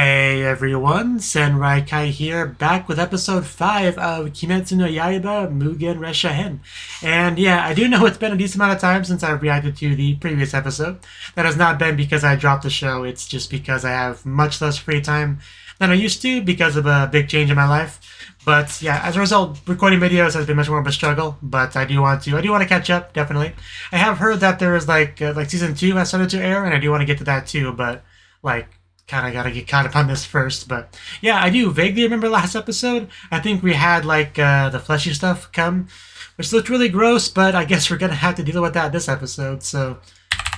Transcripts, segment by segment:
Hey everyone, Senrai Kai here, back with episode 5 of Kimetsu no Yaiba Mugen Ressha-hen. And yeah, I do know it's been a decent amount of time since I've reacted to the previous episode. That has not been because I dropped the show, it's just because I have much less free time than I used to because of a big change in my life. But yeah, as a result, recording videos has been much more of a struggle, but I do want to catch up, definitely. I have heard that there is like season 2 has started to air, and I do want to get to that too, but like, kind of gotta get caught up on this first. But yeah, I do vaguely remember last episode. I think we had like the fleshy stuff come, which looked really gross, but I guess we're gonna have to deal with that this episode. So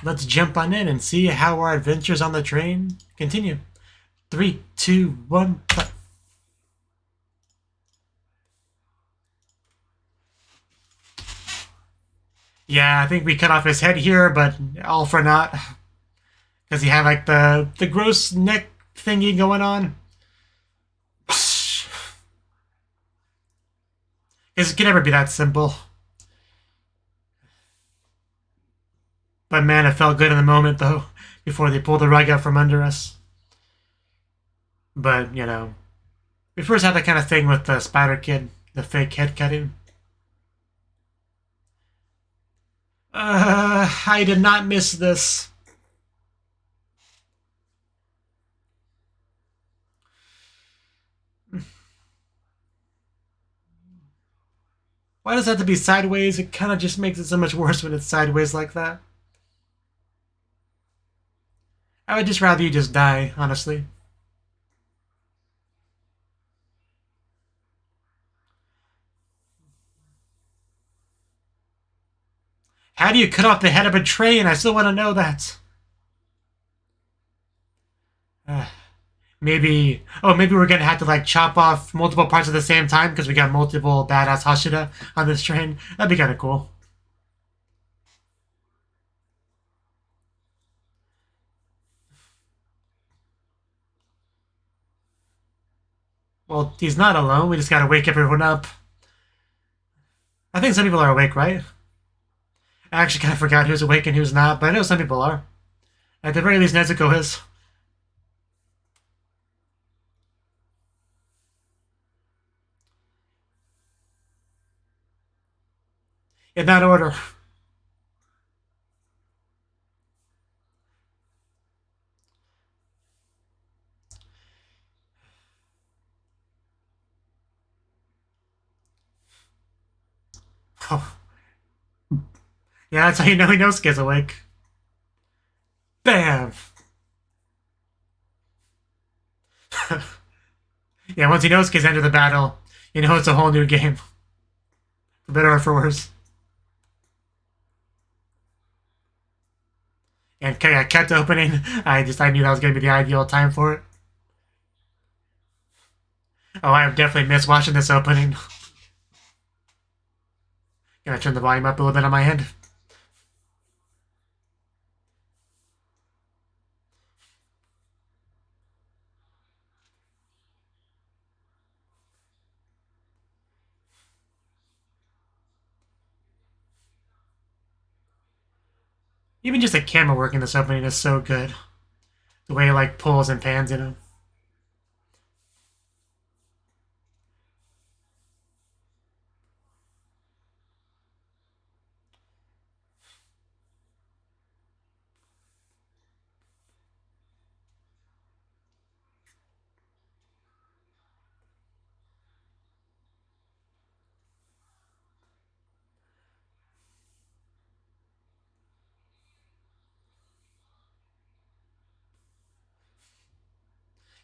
let's jump on in and see how our adventures on the train continue. 3, 2, 1, play. Yeah, I think we cut off his head here, but all for naught. Because he had like the gross neck thingy going on. It can never be that simple. But man, it felt good in the moment though, before they pulled the rug out from under us. But, you know, we first had that kind of thing with the Spider Kid, the fake head cutting. I did not miss this. Why does it have to be sideways? It kind of just makes it so much worse when it's sideways like that. I would just rather you just die, honestly. How do you cut off the head of a train? I still want to know that. Maybe, oh, maybe we're gonna have to like chop off multiple parts at the same time because we got multiple badass Hashira on this train. That'd be kind of cool. Well, he's not alone. We just gotta wake everyone up. I think some people are awake, right? I actually kind of forgot who's awake and who's not, but I know some people are. At the very least, Nezuko is. In that order. Oh. Yeah, that's how you know Inosuke's awake. Bam! Yeah, once Inosuke's entered the battle, you know it's a whole new game. For better or for worse. And I kept opening. I knew that was going to be the ideal time for it. Oh, I definitely missed watching this opening. Gonna turn the volume up a little bit on my end. Even just the camera work in this opening is so good. The way it like pulls and pans, you know.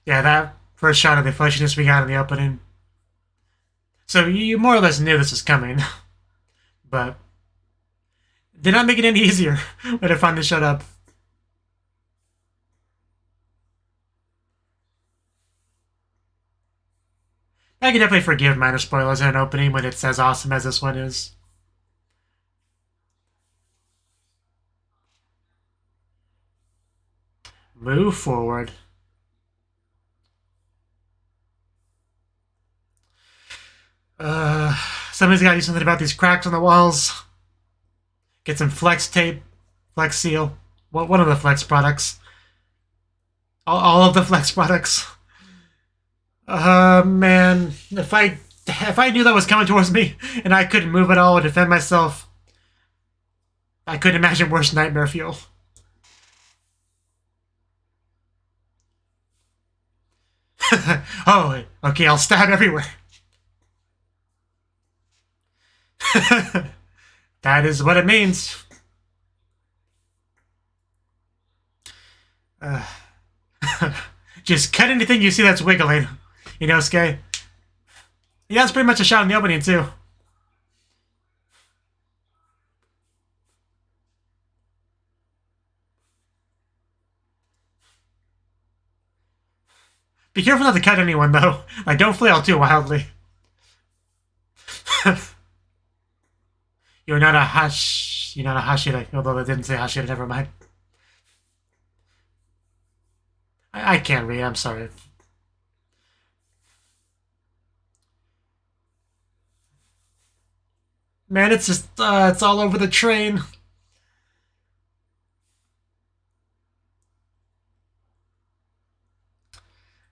Yeah, that first shot of the fleshiness we got in the opening. So you more or less knew this was coming. But did not make it any easier when I finally showed up. I can definitely forgive minor spoilers in an opening when it's as awesome as this one is. Move forward. Somebody's got to do something about these cracks on the walls. Get some flex tape, flex seal. One of the flex products. All of the Flex products. Man, if I knew that was coming towards me and I couldn't move at all or defend myself, I couldn't imagine worse nightmare fuel. Oh, okay, I'll stab everywhere. That is what it means. Just cut anything you see that's wiggling. You know, Skye? Yeah, that's pretty much a shot in the opening, too. Be careful not to cut anyone, though. Like, don't flail too wildly. You're not a Hashira, although they didn't say Hashira, never mind. I can't read, I'm sorry. Man, it's just, it's all over the train.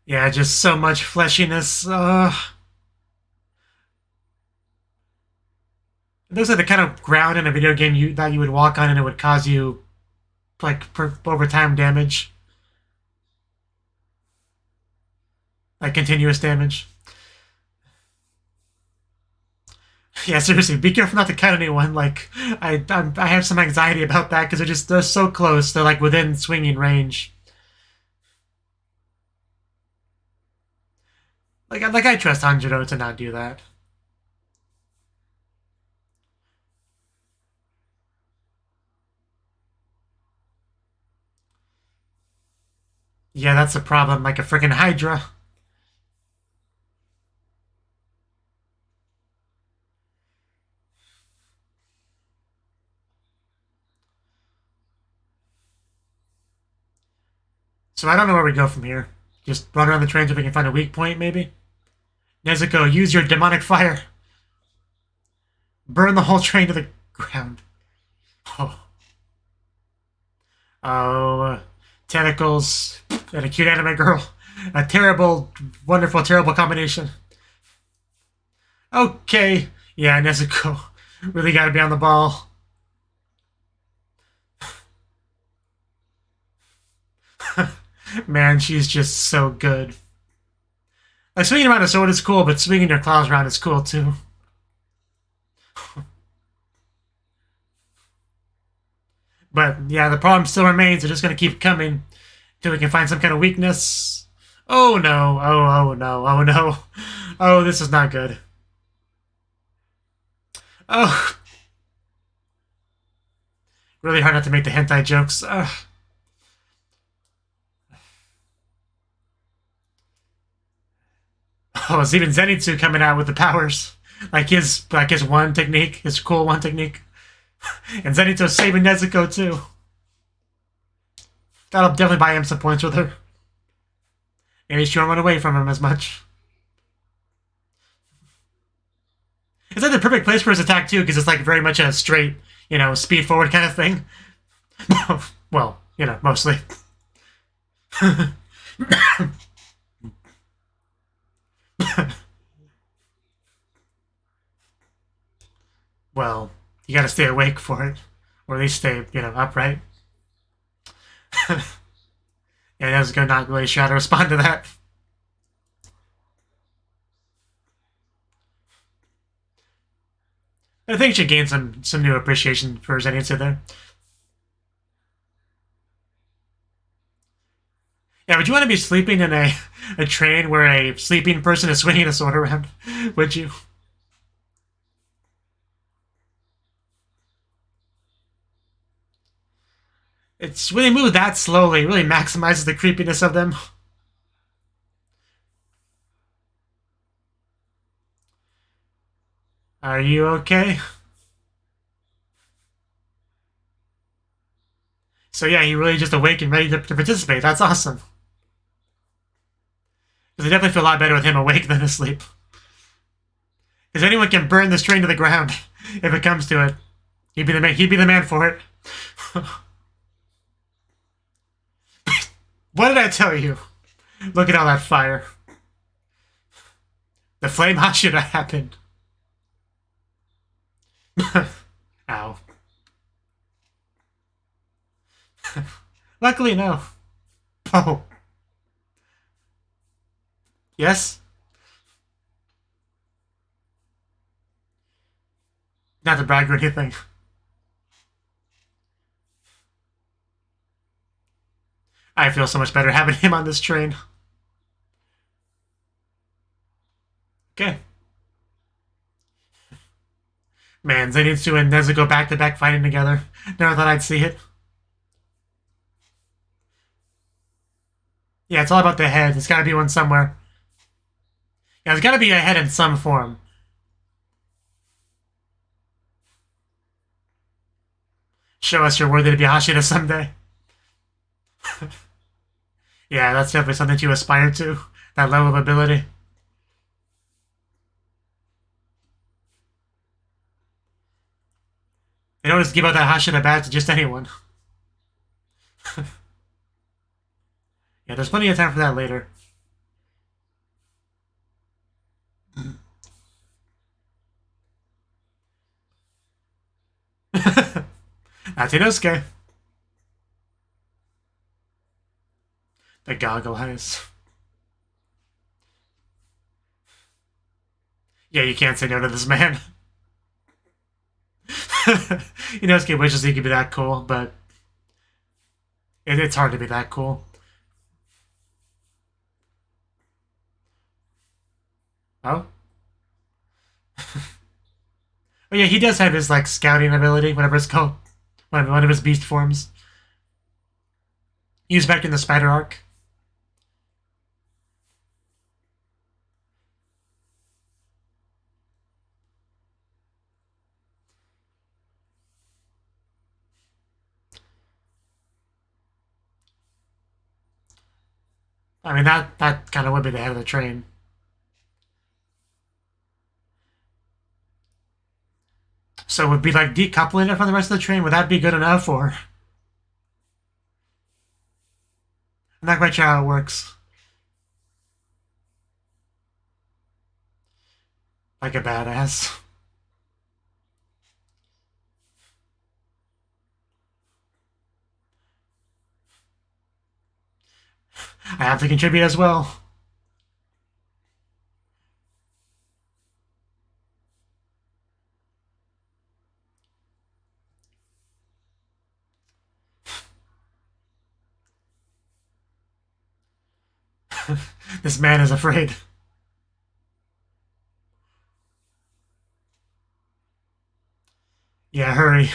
Yeah, just so much fleshiness. It looks like the kind of ground in a video game that you would walk on and it would cause you, like, over time damage. Like, continuous damage. Yeah, seriously, be careful not to cut anyone. Like, I have some anxiety about that because they're so close. They're, like, within swinging range. Like I trust Hanjiro to not do that. Yeah, that's a problem. Like a freaking Hydra. So I don't know where we go from here. Just run around the train so we can find a weak point, maybe? Nezuko, use your demonic fire. Burn the whole train to the ground. Oh. Oh, tentacles and a cute anime girl. A terrible, wonderful, terrible combination. Okay. Yeah, Nezuko. Really gotta be on the ball. Man, she's just so good. Like, swinging around a sword is cool, but swinging your claws around is cool, too. But, yeah, the problem still remains. They're just going to keep coming until we can find some kind of weakness. Oh, no. Oh, no. Oh, no. Oh, this is not good. Oh. Really hard not to make the hentai jokes. Ugh. Oh, it's even Zenitsu coming out with the powers. Like his one technique, his cool one technique. And Zenitsu's saving Nezuko too. That'll definitely buy him some points with her. Maybe she won't run away from him as much. It's like the perfect place for his attack too, because it's like very much a straight, speed forward kind of thing. Well, mostly. Well, you gotta stay awake for it. Or at least stay, upright. Yeah, Nezuko not really sure how to respond to that. I think she gained some new appreciation for Zenitsu there. Yeah, would you want to be sleeping in a train where a sleeping person is swinging a sword around? Would you? It's when they move that slowly, it really maximizes the creepiness of them. Are you okay? So yeah, you really just awake and ready to participate. That's awesome. Because I definitely feel a lot better with him awake than asleep. Because anyone can burn this train to the ground if it comes to it. He'd be the man for it. What did I tell you? Look at all that fire. The flame Hashira happened. Ow. Luckily, no. Oh. Yes? Not to brag or anything. I feel so much better having him on this train. Okay. Man, Zenitsu and Nezuko back-to-back fighting together. Never thought I'd see it. Yeah, it's all about the head. There's gotta be one somewhere. Yeah, there's gotta be a head in some form. Show us you're worthy to be Hashira someday. Yeah, that's definitely something to aspire to. That level of ability. They don't just give out that Hashira badge to just anyone. Yeah, there's plenty of time for that later. That's Inosuke. The goggle eyes. Yeah, you can't say no to this man. Inosuke wishes he could be that cool, but it's hard to be that cool. Oh? Oh yeah, he does have his like scouting ability, whatever it's called. One of his beast forms. He was back in the spider arc. I mean that kind of would be the head of the train. So would be like decoupling it from the rest of the train. Would that be good enough, or I'm not quite sure how it works. Like a badass. I have to contribute as well. This man is afraid. Yeah, hurry.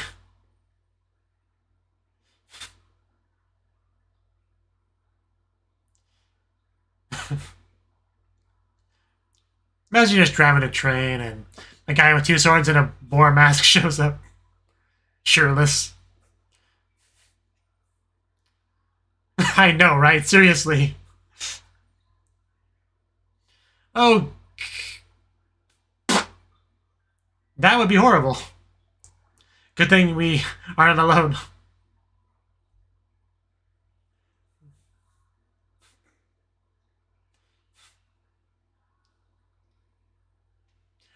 Imagine you're just driving a train and a guy with two swords and a boar mask shows up. Shirtless. I know, right? Seriously. Oh, that would be horrible. Good thing we aren't alone.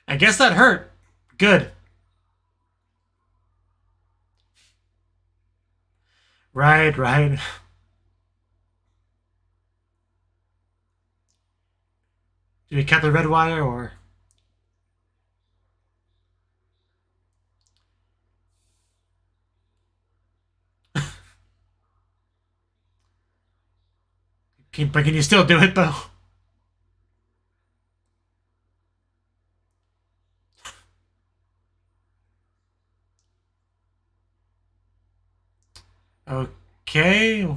I guess that hurt. Good. Right, right. Do we cut the red wire or? But can you still do it though? Okay.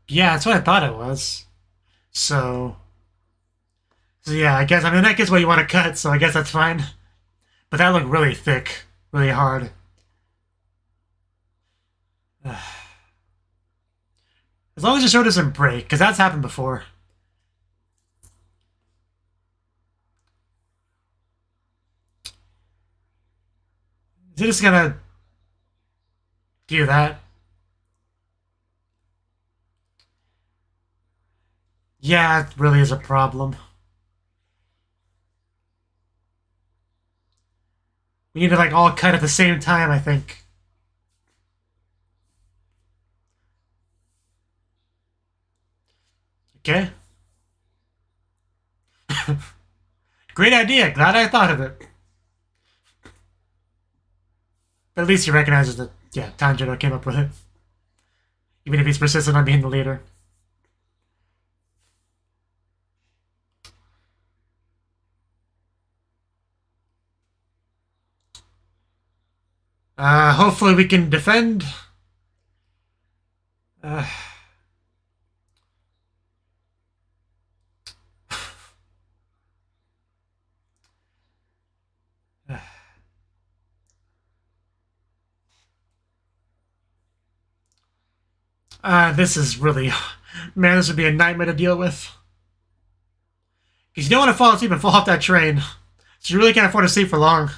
Yeah, that's what I thought it was. So, yeah, I guess, I mean, that gets what you want to cut, so I guess that's fine. But that looked really thick, really hard. As long as your sword doesn't break, because that's happened before. Is it just gonna do that? Yeah, it really is a problem. We need to, like, all cut at the same time, I think. Okay. Great idea. Glad I thought of it. But at least he recognizes that, yeah, Tanjiro came up with it. Even if he's persistent on being the leader. Hopefully we can defend. Uh, this is really... Man, this would be a nightmare to deal with. Because you don't want to fall asleep and fall off that train. So you really can't afford to sleep for long.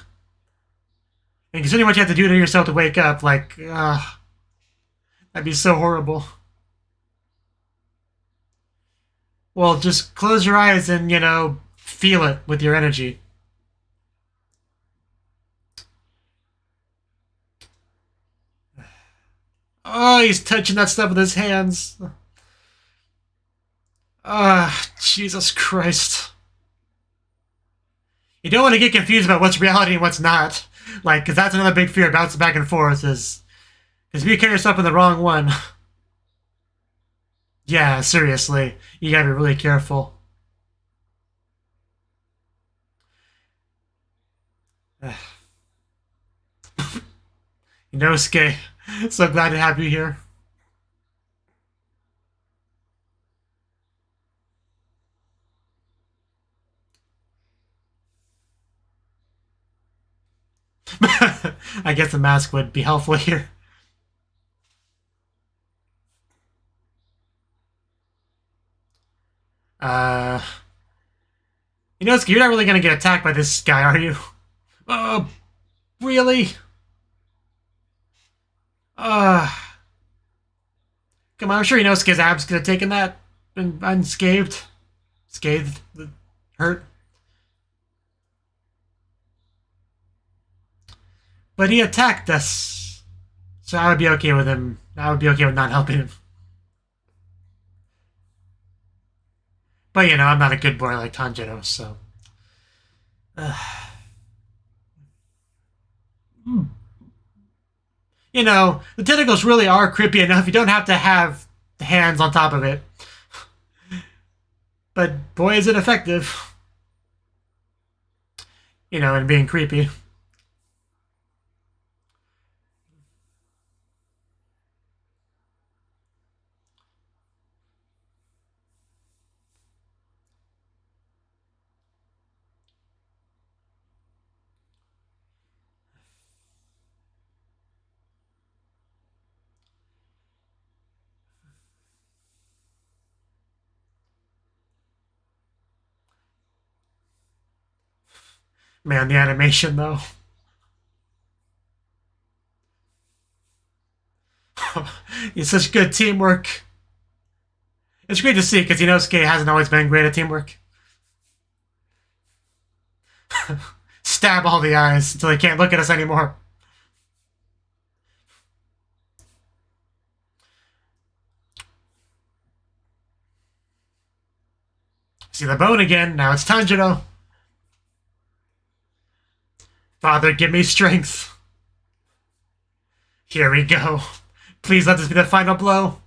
And considering what you have to do to yourself to wake up, like, that'd be so horrible. Well, just close your eyes and, you know, feel it with your energy. Oh, he's touching that stuff with his hands. Jesus Christ. You don't want to get confused about what's reality and what's not. Like, because that's another big fear, bouncing back and forth, is... Because if you carry yourself in the wrong one... Yeah, seriously. You gotta be really careful. Inosuke, so glad to have you here. I guess the mask would be helpful here. Inosuke, you're not really gonna get attacked by this guy, are you? Oh, really? Come on, I'm sure Inosuke's abs could have taken that unscathed. Scathed? Hurt? But he attacked us. So I would be okay with him. I would be okay with not helping him. But, you know, I'm not a good boy like Tanjiro, so... You know, the tentacles really are creepy enough. You don't have to have the hands on top of it. But boy, is it effective. You know, in being creepy. Man, the animation, though. It's such good teamwork. It's great to see, because Inosuke hasn't always been great at teamwork. Stab all the eyes until they can't look at us anymore. See the bone again. Now it's Tanjiro. Father, give me strength. Here we go. Please let this be the final blow.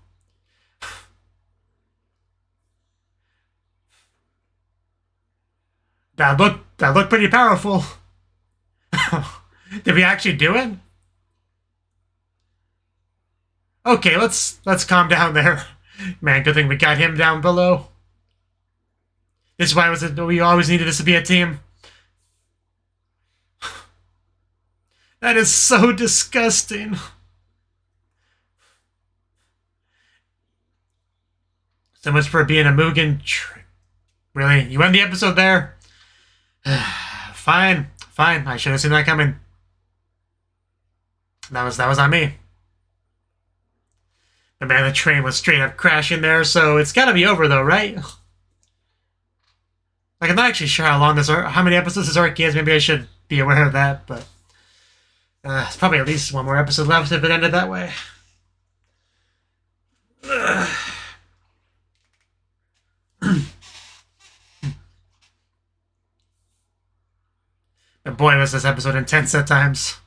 That looked pretty powerful. Did we actually do it? Okay, let's calm down there. Man, good thing we got him down below. This is why we always needed this to be a team. That is so disgusting. So much for being a Mugen. Really? You end the episode there? Fine. I should have seen that coming. That was on me. But man, the train was straight up crashing there, so it's gotta be over though, right? Like, I'm not actually sure how long this arc, how many episodes this arc is. Maybe I should be aware of that, but it's probably at least one more episode left if it ended that way. But boy, was this episode intense at times.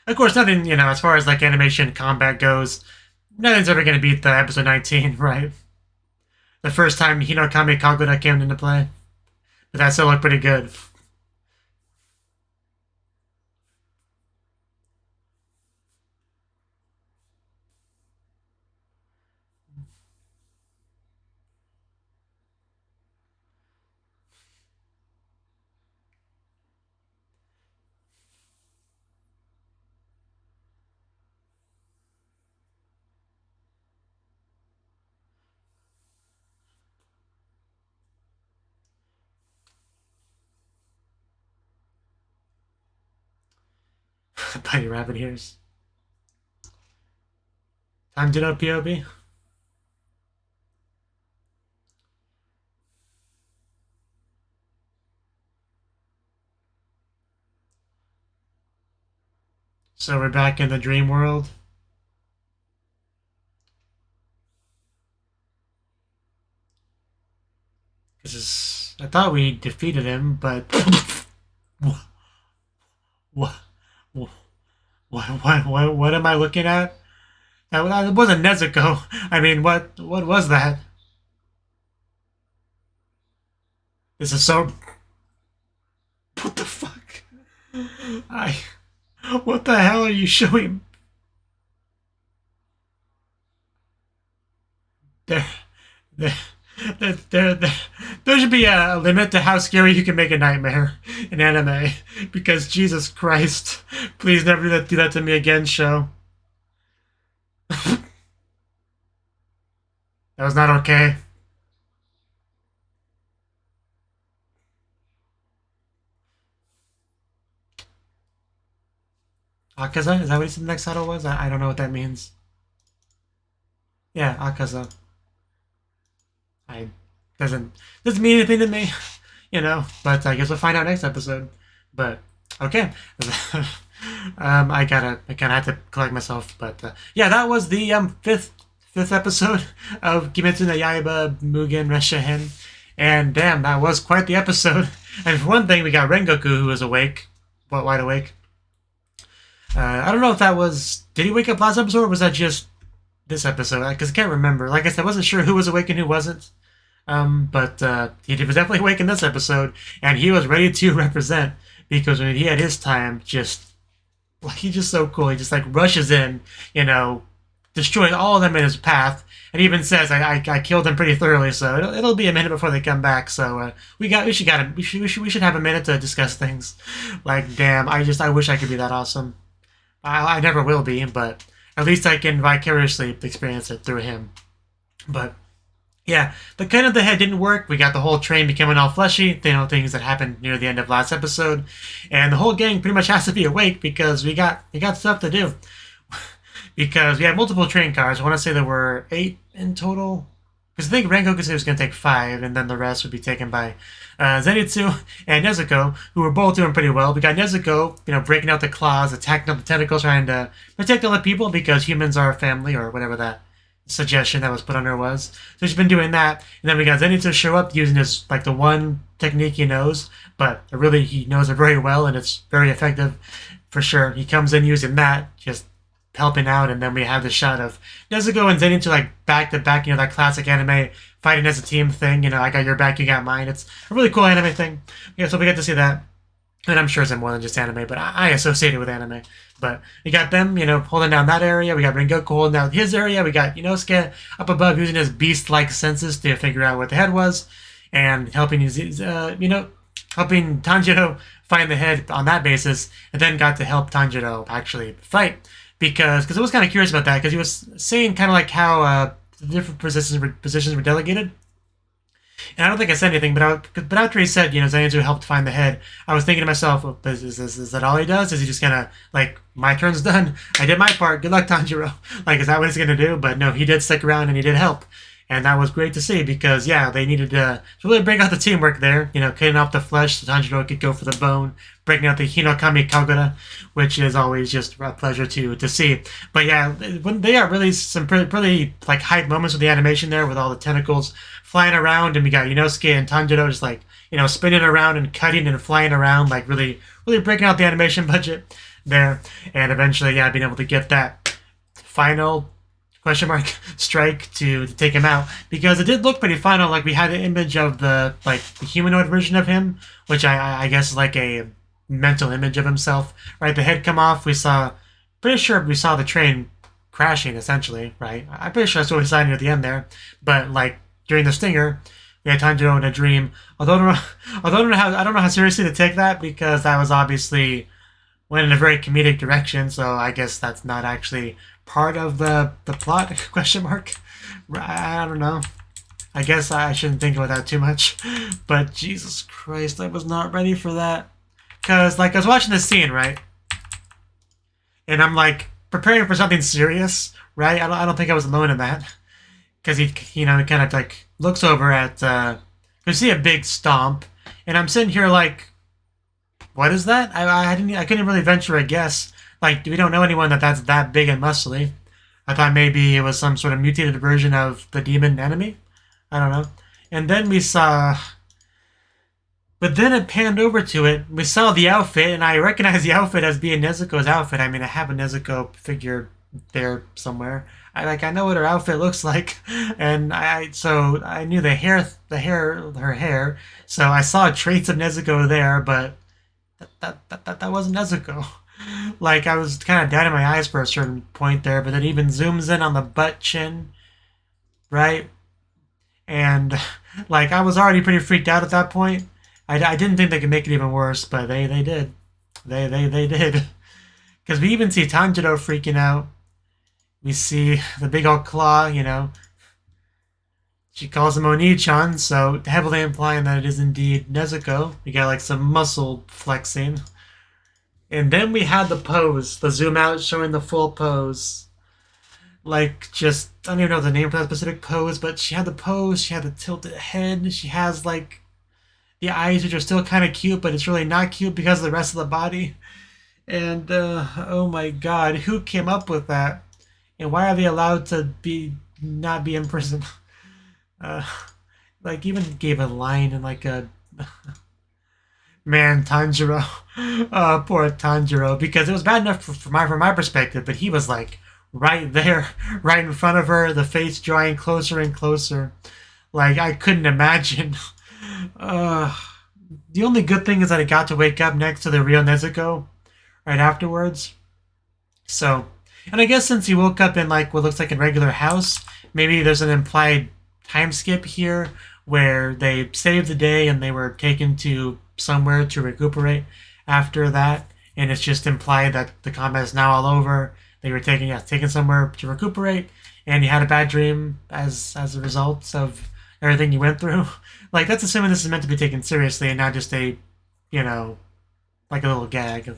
Of course, nothing, as far as like animation combat goes, nothing's ever going to beat the episode 19, right? The first time Hinokami Kaguya came into play. But that still looked pretty good. Bunny rabbit ears. Time to know POB. So we're back in the dream world. I thought we defeated him, but what am I looking at? That wasn't Nezuko. I mean, what was that? This is so. What the fuck? What the hell are you showing? There should be a limit to how scary you can make a nightmare in anime. Because Jesus Christ, please never do that to me again, show. That was not okay. Akaza? Is that what he said the next title was? I don't know what that means. Yeah, Akaza. Doesn't mean anything to me, but I guess we'll find out next episode. But okay. I kind of had to collect myself, but yeah, that was the fifth episode of Kimetsu no Yaiba Mugen Ressha-hen. And damn, that was quite the episode. And for one thing, we got Rengoku, who was awake, but wide awake. I don't know if that was... Did he wake up last episode, or was that just this episode? Because I can't remember. Like I said, I wasn't sure who was awake and who wasn't. But he was definitely awake in this episode, and he was ready to represent, because when he had his time, he's just so cool. He just rushes in, destroys all of them in his path, and even says, "I killed them pretty thoroughly." So it'll be a minute before they come back. So we should have a minute to discuss things. Like, damn, I wish I could be that awesome. I never will be, but at least I can vicariously experience it through him. But yeah, the cut of the head didn't work. We got the whole train becoming all fleshy, things that happened near the end of last episode, and the whole gang pretty much has to be awake because we got stuff to do. Because we have multiple train cars. I want to say there were 8 in total. Because I think Rengoku said he was going to take 5, and then the rest would be taken by Zenitsu and Nezuko, who were both doing pretty well. We got Nezuko, breaking out the claws, attacking all the tentacles, trying to protect all the people because humans are family, or whatever that suggestion that was put on her was. So she's been doing that. And then we got Zenitsu show up using his, the one technique he knows, but really he knows it very well, and it's very effective for sure. He comes in using that, just helping out, and then we have the shot of Nezuko and Zenitsu back to back, that classic anime fighting as a team thing, I got your back, you got mine. It's a really cool anime thing. Yeah, so we get to see that. And I'm sure it's more than just anime, but I associate it with anime. But we got them, holding down that area. We got Rengoku holding down his area. We got Inosuke up above using his beast-like senses to figure out what the head was, and helping helping Tanjiro find the head on that basis, and then got to help Tanjiro actually fight. Because I was kind of curious about that, because he was saying kind of how the different positions were delegated. And I don't think I said anything, but after he said, Zanzu helped find the head, I was thinking to myself, well, is that all he does? Is he just gonna, like, my turn's done, I did my part, good luck, Tanjiro? Like, is that what he's gonna do? But no, he did stick around and he did help. And that was great to see because, yeah, they needed to really bring out the teamwork there. Cutting off the flesh so Tanjiro could go for the bone, breaking out the Hinokami Kagura, which is always just a pleasure to see. But yeah, when they got really some pretty like hype moments with the animation there with all the tentacles flying around, and we got Inosuke and Tanjiro just like, spinning around and cutting and flying around, like really breaking out the animation budget there. And eventually, yeah, being able to get that final strike to take him out, because it did look pretty final. Like, we had an image of the humanoid version of him, which I guess is like a mental image of himself, right? The head come off, pretty sure we saw the train crashing, essentially, right? I'm pretty sure that's what we saw near the end there. But like during the stinger, we had Tanjiro in a dream. Although I don't know how seriously to take that, because that was obviously went in a very comedic direction, so I guess that's not actually part of the plot, question mark. I don't know. I guess I shouldn't think about that too much. But Jesus Christ, I was not ready for that. Because, like, I was watching this scene, right? And I'm, like, preparing for something serious, right? I don't think I was alone in that. Because he kind of, like, looks over at, you see a big stomp. And I'm sitting here, like, what is that? I couldn't really venture a guess. Like, we don't know anyone that's that big and muscly. I thought maybe it was some sort of mutated version of the demon enemy. I don't know. And then we saw... But then it panned over to it. We saw the outfit, and I recognized the outfit as being Nezuko's outfit. I mean, I have a Nezuko figure there somewhere. I know what her outfit looks like, and so I knew her hair. So I saw traits of Nezuko there, but that wasn't Nezuko. Like, I was kind of down in my eyes for a certain point there, but it even zooms in on the butt chin, right? And, like, I was already pretty freaked out at that point. I didn't think they could make it even worse, but they did. They did. Because we even see Tanjiro freaking out. We see the big old claw, She calls him Oni-chan, so heavily implying that it is indeed Nezuko. We got, like, some muscle flexing. And then we had the pose, the zoom out showing the full pose. Like, just, I don't even know the name for that specific pose, but she had the pose, she had the tilted head, she has, like, the eyes, which are still kind of cute, but it's really not cute because of the rest of the body. And, oh my god, who came up with that? And why are they allowed to not be in prison? Like, even gave a line in, like, a... Man, Tanjiro. Poor Tanjiro. Because it was bad enough from my perspective, but he was, like, right there, right in front of her, the face drawing closer and closer. Like, I couldn't imagine. The only good thing is that I got to wake up next to the real Nezuko right afterwards. So, and I guess since he woke up in, like, what looks like a regular house, maybe there's an implied time skip here where they saved the day and they were taken to somewhere to recuperate after that, and it's just implied that the combat is now all over. They were taken somewhere to recuperate, and you had a bad dream as a result of everything you went through. Like, that's assuming this is meant to be taken seriously and not just a, like a little gag,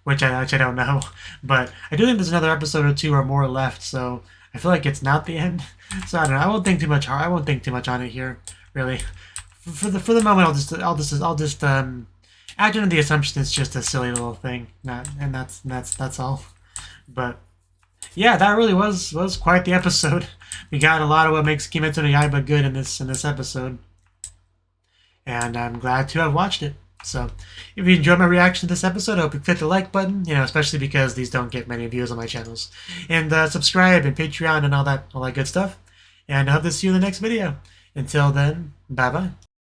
which I don't know. But I do think there's another episode or two or more left, so I feel like it's not the end. So I don't know. I won't think too much on it here, really. For the moment, I'll just add into the assumption it's just a silly little thing, and that's all. But yeah, that really was quite the episode. We got a lot of what makes Kimetsu no Yaiba good in this episode, and I'm glad to have watched it. So, if you enjoyed my reaction to this episode, I hope you click the like button, especially because these don't get many views on my channels, and subscribe and Patreon and all that good stuff. And I hope to see you in the next video. Until then, bye bye.